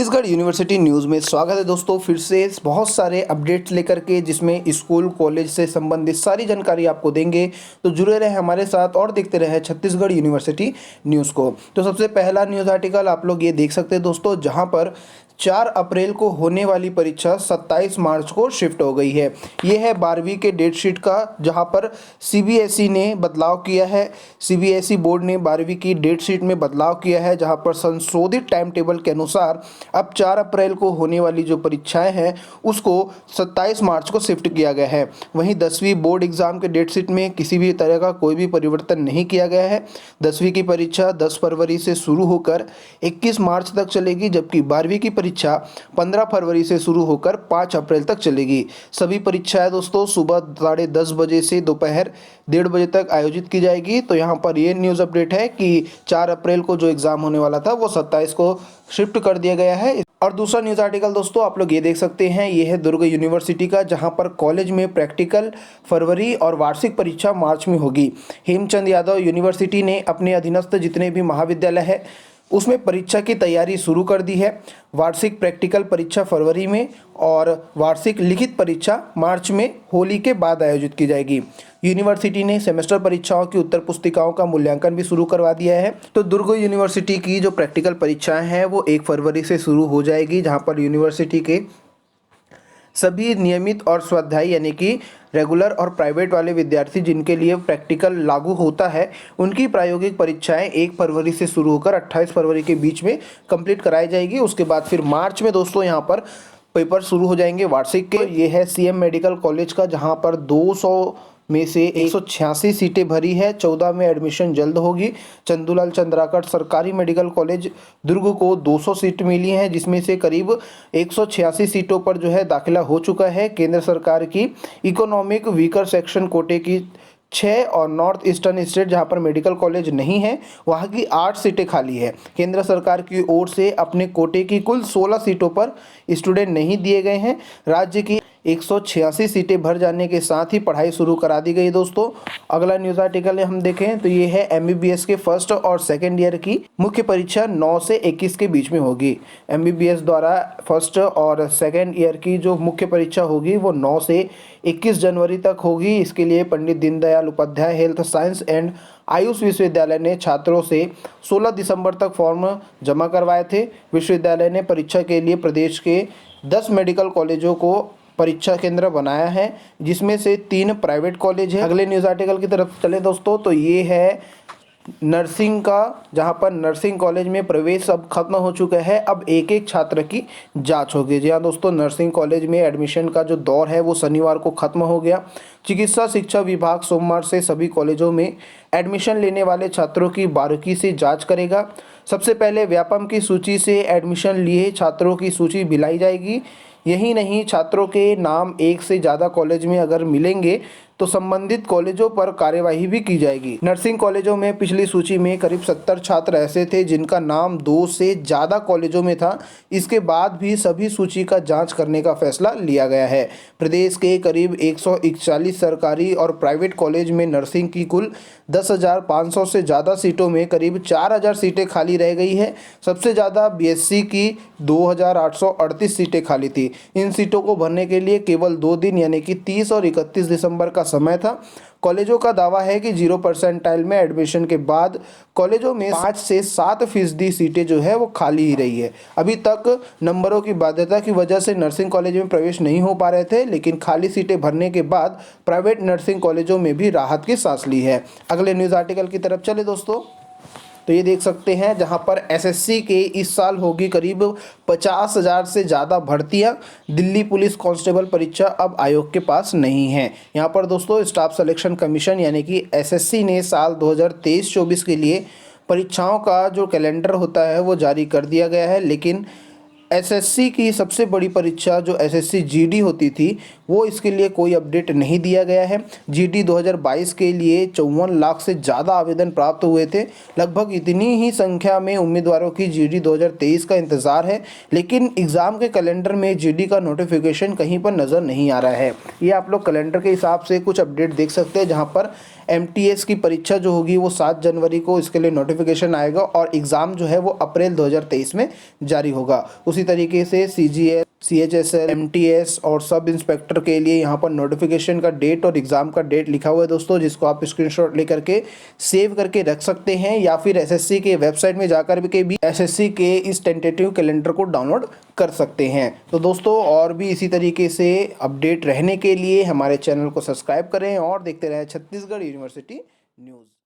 Chhattisgarh university news में स्वागत है दोस्तों। फिर से बहुत सारे अपडेट्स लेकर के जिसमें स्कूल कॉलेज से संबंधित सारी जानकारी आपको देंगे, तो जुड़े रहे हमारे साथ और देखते रहे छत्तीसगढ़ यूनिवर्सिटी न्यूज़ को। तो सबसे पहला न्यूज़ आर्टिकल आप लोग ये देख सकते हैं दोस्तों, जहां पर 4 अप्रैल को होने वाली परीक्षा 27 मार्च को शिफ्ट हो गई है। ये है 12वीं के डेट शीट का, जहां पर सीबीएसई ने बदलाव किया है। सीबीएसई बोर्ड ने 12वीं की डेट शीट में बदलाव किया है, जहां पर संशोधित टाइम टेबल के अनुसार अब 4 अप्रैल को होने वाली जो परीक्षाएं हैं उसको 27 मार्च को शिफ्ट किया गया है। वहीं 10वीं बोर्ड एग्जाम के डेट शीट में किसी भी तरह का कोई भी परिवर्तन नहीं किया गया है। 10वीं की परीक्षा 10 फरवरी से शुरू होकर 21 मार्च तक चलेगी, जबकि 12वीं की परीक्षा 15 फरवरी से शुरू होकर 5 अप्रैल तक चलेगी। सभी परीक्षाएं दोस्तों सुबह 10:30 बजे से दोपहर 1:30 बजे तक आयोजित की जाएगी। तो यहाँ पर ये न्यूज़ अपडेट है कि 4 अप्रैल को जो एग्ज़ाम होने वाला था वो 27 को शिफ्ट कर दिया गया है। और दूसरा न्यूज़ आर्टिकल दोस्तों आप लोग ये देख सकते हैं, ये है दुर्ग यूनिवर्सिटी का, जहां पर कॉलेज में प्रैक्टिकल फरवरी और वार्षिक परीक्षा मार्च में होगी। हेमचंद यादव यूनिवर्सिटी ने अपने अधीनस्थ जितने भी महाविद्यालय है उसमें परीक्षा की तैयारी शुरू कर दी है। वार्षिक प्रैक्टिकल परीक्षा फरवरी में और वार्षिक लिखित परीक्षा मार्च में होली के बाद आयोजित की जाएगी। यूनिवर्सिटी ने सेमेस्टर परीक्षाओं की उत्तर पुस्तिकाओं का मूल्यांकन भी शुरू करवा दिया है। तो दुर्ग यूनिवर्सिटी की जो प्रैक्टिकल परीक्षाएं हैं वो 1 फरवरी से शुरू हो जाएगी, जहां पर यूनिवर्सिटी के सभी नियमित और स्वाध्यायी यानी कि रेगुलर और प्राइवेट वाले विद्यार्थी जिनके लिए प्रैक्टिकल लागू होता है उनकी प्रायोगिक परीक्षाएं 1 फरवरी से शुरू होकर 28 फरवरी के बीच में कंप्लीट कराई जाएगी। उसके बाद फिर मार्च में दोस्तों यहां पर पेपर शुरू हो जाएंगे वार्षिक के। ये है सीएम मेडिकल कॉलेज का, जहां पर 200 में से 186 सीटें भरी है। 14 में एडमिशन जल्द होगी। चंदूलाल चंद्राकर सरकारी मेडिकल कॉलेज दुर्ग को 200 सीट मिली हैं, जिसमें से करीब 186 सीटों पर जो है दाखिला हो चुका है। केंद्र सरकार की इकोनॉमिक वीकर सेक्शन कोटे की 6 और नॉर्थ ईस्टर्न स्टेट जहां पर मेडिकल कॉलेज नहीं है वहां की 8 सीटें खाली है। केंद्र सरकार की ओर से अपने कोटे की कुल 16 सीटों पर स्टूडेंट नहीं दिए गए हैं। राज्य की 186 सीटें भर जाने के साथ ही पढ़ाई शुरू करा दी गई दोस्तों। अगला न्यूज़ आर्टिकल हम देखें तो ये है एमबीबीएस के फर्स्ट और सेकेंड ईयर की मुख्य परीक्षा 9 से 21 के बीच में होगी। एमबीबीएस द्वारा फर्स्ट और सेकेंड ईयर की जो मुख्य परीक्षा होगी वो 9 से 21 जनवरी तक होगी। इसके लिए Pandit Deendayal Upadhyay health science and Ayush विश्वविद्यालय ने छात्रों से 16 दिसंबर तक फॉर्म जमा करवाए थे। विश्वविद्यालय ने परीक्षा के लिए प्रदेश के 10 मेडिकल कॉलेजों को परीक्षा केंद्र बनाया है, जिसमें से 3 प्राइवेट कॉलेज है। अगले न्यूज़ आर्टिकल की तरफ चले दोस्तों, तो ये है नर्सिंग का, जहां पर नर्सिंग कॉलेज में प्रवेश अब खत्म हो चुका है। अब एक एक छात्र की जांच होगी। जी हाँ दोस्तों, नर्सिंग कॉलेज में एडमिशन का जो दौर है वो शनिवार को खत्म हो गया। चिकित्सा शिक्षा विभाग सोमवार से सभी कॉलेजों में एडमिशन लेने वाले छात्रों की बारीकी से जांच करेगा। सबसे पहले व्यापम की सूची से एडमिशन लिए छात्रों की सूची मिलाई जाएगी। यही नहीं, छात्रों के नाम एक से ज़्यादा कॉलेज में अगर मिलेंगे तो संबंधित कॉलेजों पर कार्यवाही भी की जाएगी। नर्सिंग कॉलेजों में पिछली सूची में करीब 70 छात्र ऐसे थे जिनका नाम 2 से ज़्यादा कॉलेजों में था। इसके बाद भी सभी सूची का जांच करने का फैसला लिया गया है। प्रदेश के करीब 141 सरकारी और प्राइवेट कॉलेज में नर्सिंग की कुल 10,500 से ज़्यादा सीटों में करीब 4,000 सीटें खाली रह गई है। सबसे ज़्यादा बीएससी की 2,838 सीटें खाली थी। इन सीटों को भरने के लिए केवल 2 दिन यानी कि 30 और 31 दिसंबर का समय था। कॉलेजों का दावा है कि 0 परसेंटाइल में एडमिशन के बाद कॉलेजों में 5 से 7% सीटें जो है वो खाली ही रही है। अभी तक नंबरों की बाध्यता की वजह से नर्सिंग कॉलेज में प्रवेश नहीं हो पा रहे थे, लेकिन खाली सीटें भरने के बाद प्राइवेट नर्सिंग कॉलेजों में भी राहत की सांस ली है। अगले न्यूज़ आर्टिकल की तरफ चले दोस्तों, तो ये देख सकते हैं, जहां पर एसएससी के इस साल होगी करीब 50,000 से ज़्यादा भर्तियां। दिल्ली पुलिस कांस्टेबल परीक्षा अब आयोग के पास नहीं है। यहां पर दोस्तों स्टाफ सिलेक्शन कमीशन यानी कि एसएससी ने साल 2023-24 के लिए परीक्षाओं का जो कैलेंडर होता है वो जारी कर दिया गया है, लेकिन एसएससी की सबसे बड़ी परीक्षा जो एसएससी जीडी होती थी वो इसके लिए कोई अपडेट नहीं दिया गया है। जीडी 2022 के लिए 54 लाख से ज़्यादा आवेदन प्राप्त हुए थे। लगभग इतनी ही संख्या में उम्मीदवारों की जीडी 2023 का इंतज़ार है, लेकिन एग्ज़ाम के कैलेंडर में जीडी का नोटिफिकेशन कहीं पर नज़र नहीं आ रहा है। ये आप लोग कैलेंडर के हिसाब से कुछ अपडेट देख सकते हैं, जहाँ पर एमटीएस की परीक्षा जो होगी वो 7 जनवरी को इसके लिए नोटिफिकेशन आएगा और एग्ज़ाम जो है वो अप्रैल 2023 में जारी होगा। उसी तरीके से सीजीएल, सीएचएसएल, एमटीएस और सब इंस्पेक्टर के लिए यहाँ पर नोटिफिकेशन का डेट और एग्ज़ाम का डेट लिखा हुआ है दोस्तों, जिसको आप स्क्रीनशॉट लेकर के सेव करके रख सकते हैं, या फिर एसएससी के वेबसाइट में जाकर के भी एसएससी के इस टेंटेटिव कैलेंडर को डाउनलोड कर सकते हैं। तो दोस्तों और भी इसी तरीके से अपडेट रहने के लिए हमारे चैनल को सब्सक्राइब करें और देखते रहें छत्तीसगढ़ यूनिवर्सिटी न्यूज़।